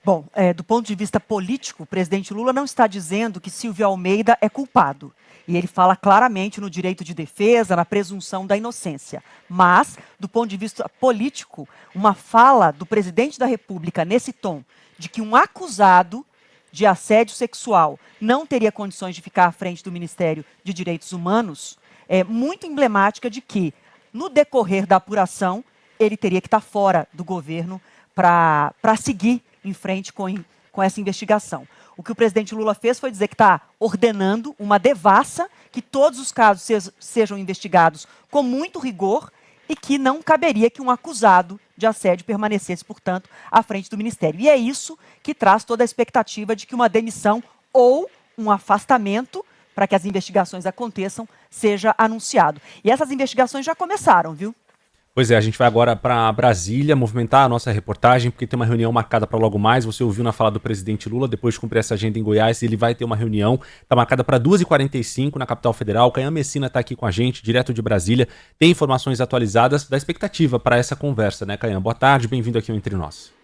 Bom, do ponto de vista político, o presidente Lula não está dizendo que Silvio Almeida é culpado. E ele fala claramente no direito de defesa, na presunção da inocência. Mas, do ponto de vista político, uma fala do presidente da República nesse tom, de que um acusado de assédio sexual não teria condições de ficar à frente do Ministério de Direitos Humanos, é muito emblemática de que, no decorrer da apuração, ele teria que estar fora do governo para seguir em frente com essa investigação. O que o presidente Lula fez foi dizer que está ordenando uma devassa, que todos os casos sejam investigados com muito rigor e que não caberia que um acusado de assédio permanecesse, portanto, à frente do Ministério. E é isso que traz toda a expectativa de que uma demissão ou um afastamento para que as investigações aconteçam seja anunciado. E essas investigações já começaram, viu? Pois é, a gente vai agora para Brasília movimentar a nossa reportagem, porque tem uma reunião marcada para logo mais. Você ouviu na fala do presidente Lula, depois de cumprir essa agenda em Goiás, ele vai ter uma reunião, está marcada para 2h45 na capital federal. Caian Messina está aqui com a gente, direto de Brasília. Tem informações atualizadas da expectativa para essa conversa, né, Caian? Boa tarde, bem-vindo aqui ao Entre Nós.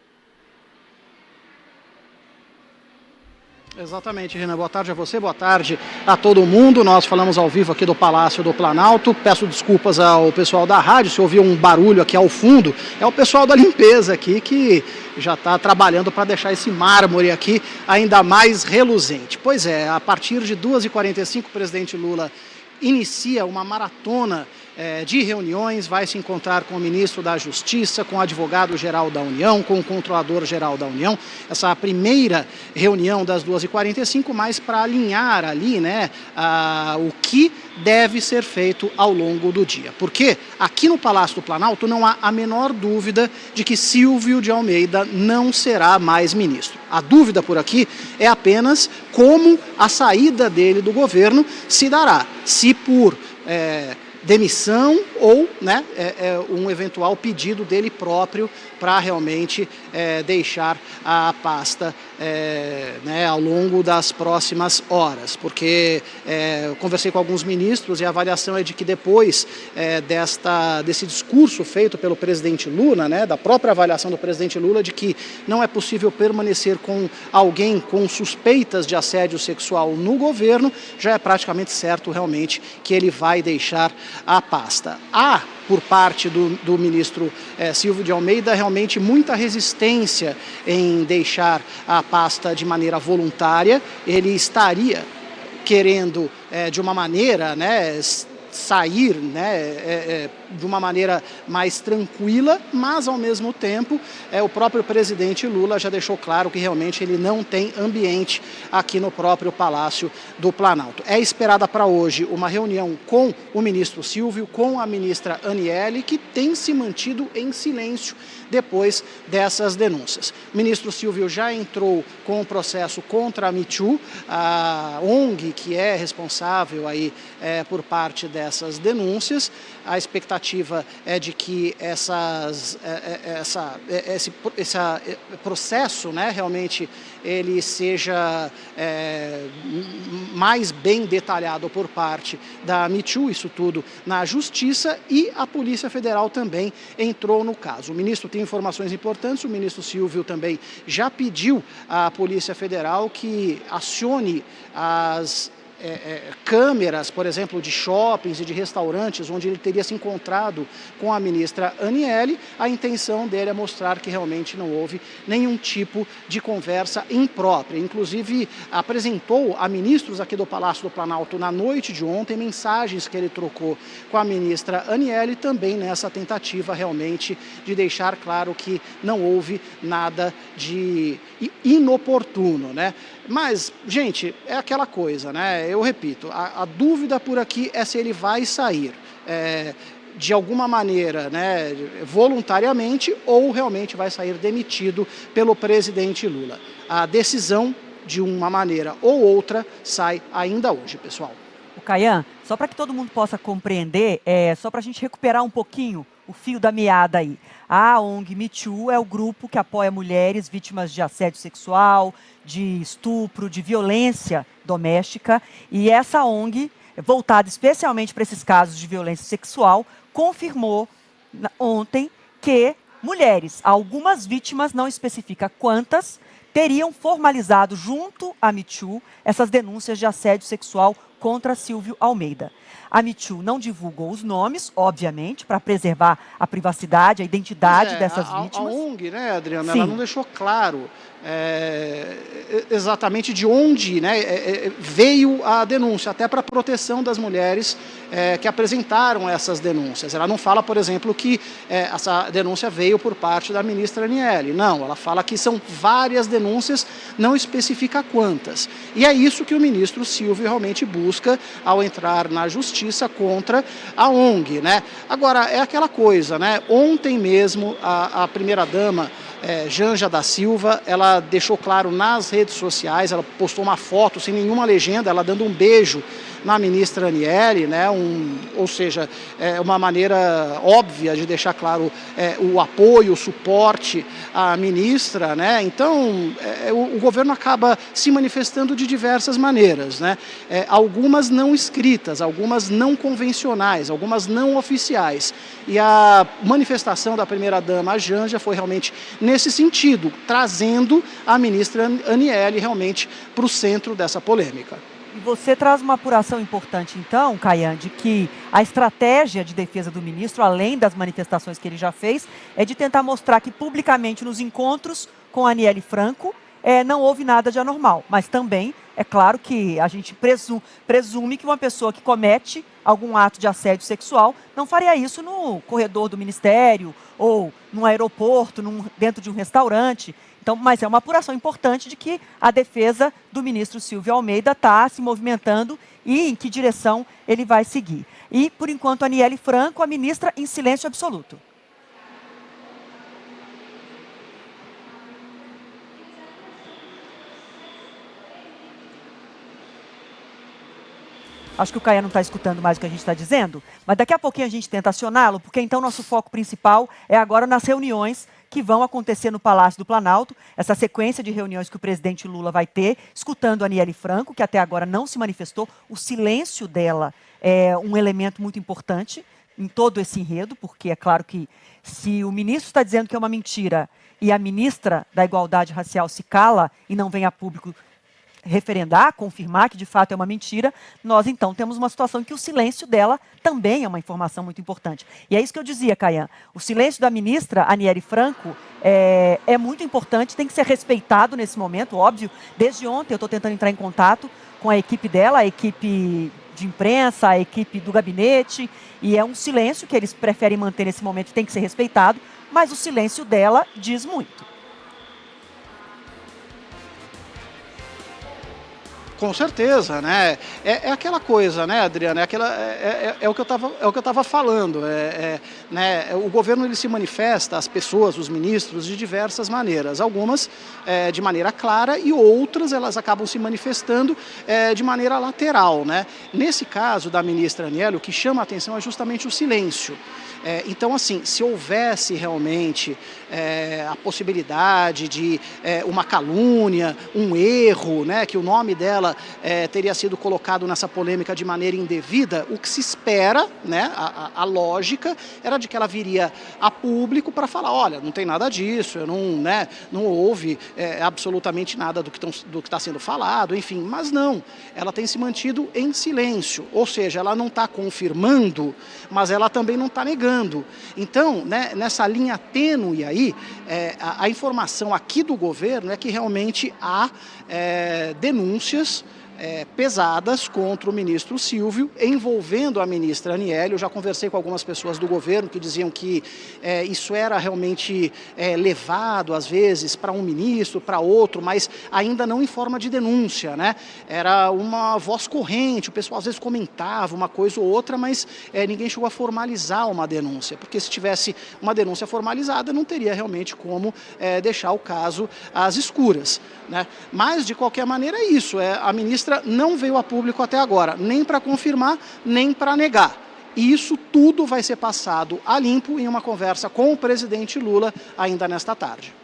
Exatamente, Renan. Boa tarde a você, boa tarde a todo mundo. Nós falamos ao vivo aqui do Palácio do Planalto. Peço desculpas ao pessoal da rádio, se ouviu um barulho aqui ao fundo. É o pessoal da limpeza aqui que já está trabalhando para deixar esse mármore aqui ainda mais reluzente. Pois é, a partir de 2h45 o presidente Lula inicia uma maratona de reuniões, vai se encontrar com o ministro da Justiça, com o advogado-geral da União, com o controlador-geral da União. Essa é a primeira reunião das 2h45, mas para alinhar ali, né, o que deve ser feito ao longo do dia. Porque aqui no Palácio do Planalto não há a menor dúvida de que Silvio de Almeida não será mais ministro. A dúvida por aqui é apenas como a saída dele do governo se dará. Se por demissão ou, né, um eventual pedido dele próprio para realmente deixar a pasta né, ao longo das próximas horas. Porque eu conversei com alguns ministros e a avaliação é de que depois desse discurso feito pelo presidente Lula, né, da própria avaliação do presidente Lula, de que não é possível permanecer com alguém com suspeitas de assédio sexual no governo, já é praticamente certo realmente que ele vai deixar a pasta. Há, por parte do ministro Silvio de Almeida, realmente muita resistência em deixar a pasta de maneira voluntária. Ele estaria querendo, de uma maneira, né, sair, né, de uma maneira mais tranquila, mas ao mesmo tempo o próprio presidente Lula já deixou claro que realmente ele não tem ambiente aqui no próprio Palácio do Planalto. É esperada para hoje uma reunião com o ministro Silvio, com a ministra Aniele, que tem se mantido em silêncio depois dessas denúncias. O ministro Silvio já entrou com um processo contra a Me Too, a ONG que é responsável aí, por parte dessas denúncias. A expectativa é de que esse processo, né, realmente ele seja mais bem detalhado por parte da Me Too, isso tudo na Justiça, e a Polícia Federal também entrou no caso. O ministro tem informações importantes, o ministro Silvio também já pediu à Polícia Federal que acione as câmeras, por exemplo, de shoppings e de restaurantes, onde ele teria se encontrado com a ministra Aniele. A intenção dele é mostrar que realmente não houve nenhum tipo de conversa imprópria. Inclusive, apresentou a ministros aqui do Palácio do Planalto na noite de ontem mensagens que ele trocou com a ministra Aniele, também nessa tentativa realmente de deixar claro que não houve nada de inoportuno, né? Mas, gente, é aquela coisa, né? Eu repito, a dúvida por aqui é se ele vai sair de alguma maneira, né, voluntariamente, ou realmente vai sair demitido pelo presidente Lula. A decisão, de uma maneira ou outra, sai ainda hoje, pessoal. O Caian, só para que todo mundo possa compreender, só para a gente recuperar um pouquinho o fio da meada aí. A ONG Me Too é o grupo que apoia mulheres vítimas de assédio sexual, de estupro, de violência doméstica. E essa ONG, voltada especialmente para esses casos de violência sexual, confirmou ontem que mulheres, algumas vítimas, não especifica quantas, teriam formalizado junto à Me Too essas denúncias de assédio sexual contra Silvio Almeida. A Me Too não divulgou os nomes, obviamente, para preservar a privacidade, a identidade dessas vítimas. A ONG, né, Adriana, Sim. ela não deixou claro exatamente de onde, né, veio a denúncia, até para a proteção das mulheres que apresentaram essas denúncias. Ela não fala, por exemplo, que essa denúncia veio por parte da ministra Aniele. Não, ela fala que são várias denúncias, não especifica quantas. E é isso que o ministro Silvio realmente busca ao entrar na justiça contra a ONG, né? Agora, é aquela coisa, né? Ontem mesmo, a primeira-dama, Janja da Silva, ela deixou claro nas redes sociais, ela postou uma foto sem nenhuma legenda, ela dando um beijo na ministra Aniele, né? Ou seja, uma maneira óbvia de deixar claro o apoio, o suporte à ministra, né? Então, o governo acaba se manifestando de diversas maneiras, né? Algumas não escritas, algumas não convencionais, algumas não oficiais. E a manifestação da primeira-dama, a Janja, foi realmente nesse sentido, trazendo a ministra Aniele realmente para o centro dessa polêmica. E você traz uma apuração importante, então, Caian, de que a estratégia de defesa do ministro, além das manifestações que ele já fez, é de tentar mostrar que publicamente nos encontros com a Aniele Franco não houve nada de anormal. Mas também, é claro que a gente presume que uma pessoa que comete algum ato de assédio sexual não faria isso no corredor do ministério ou num aeroporto, dentro de um restaurante. Então, mas é uma apuração importante de que a defesa do ministro Silvio Almeida está se movimentando e em que direção ele vai seguir. E, por enquanto, a Aniele Franco, a ministra, em silêncio absoluto. Acho que o Caian não está escutando mais o que a gente está dizendo, mas daqui a pouquinho a gente tenta acioná-lo, porque então nosso foco principal é agora nas reuniões que vão acontecer no Palácio do Planalto, essa sequência de reuniões que o presidente Lula vai ter, escutando a Aniele Franco, que até agora não se manifestou. O silêncio dela é um elemento muito importante em todo esse enredo, porque é claro que se o ministro está dizendo que é uma mentira e a ministra da Igualdade Racial se cala e não vem a público referendar, confirmar que de fato é uma mentira, nós então temos uma situação em que o silêncio dela também é uma informação muito importante. E é isso que eu dizia, Caian, o silêncio da ministra Aniele Franco é muito importante, tem que ser respeitado nesse momento, óbvio. Desde ontem eu estou tentando entrar em contato com a equipe dela, a equipe de imprensa, a equipe do gabinete, e é um silêncio que eles preferem manter nesse momento, tem que ser respeitado, mas o silêncio dela diz muito. Com certeza, né? É aquela coisa, né, Adriana? É o que eu estava falando. Né? O governo ele se manifesta, as pessoas, os ministros, de diversas maneiras. Algumas de maneira clara e outras elas acabam se manifestando de maneira lateral, né? Nesse caso da ministra Aniele, o que chama a atenção é justamente o silêncio. Então, assim, se houvesse realmente a possibilidade de uma calúnia, um erro, né, que o nome dela teria sido colocado nessa polêmica de maneira indevida, o que se espera, né, a lógica era de que ela viria a público para falar, olha, não tem nada disso, não houve absolutamente nada do que está sendo falado, enfim, mas não, ela tem se mantido em silêncio, ou seja, ela não está confirmando, mas ela também não está negando. Então, né, nessa linha tênue aí, a informação aqui do governo é que realmente há denúncias pesadas contra o ministro Silvio, envolvendo a ministra Aniele. Eu já conversei com algumas pessoas do governo que diziam que isso era realmente levado, às vezes, para um ministro, para outro, mas ainda não em forma de denúncia, né? Era uma voz corrente, o pessoal às vezes comentava uma coisa ou outra, mas ninguém chegou a formalizar uma denúncia, porque se tivesse uma denúncia formalizada, não teria realmente como deixar o caso às escuras, né? Mas, de qualquer maneira, é isso. A ministra não veio a público até agora, nem para confirmar, nem para negar. E isso tudo vai ser passado a limpo em uma conversa com o presidente Lula ainda nesta tarde.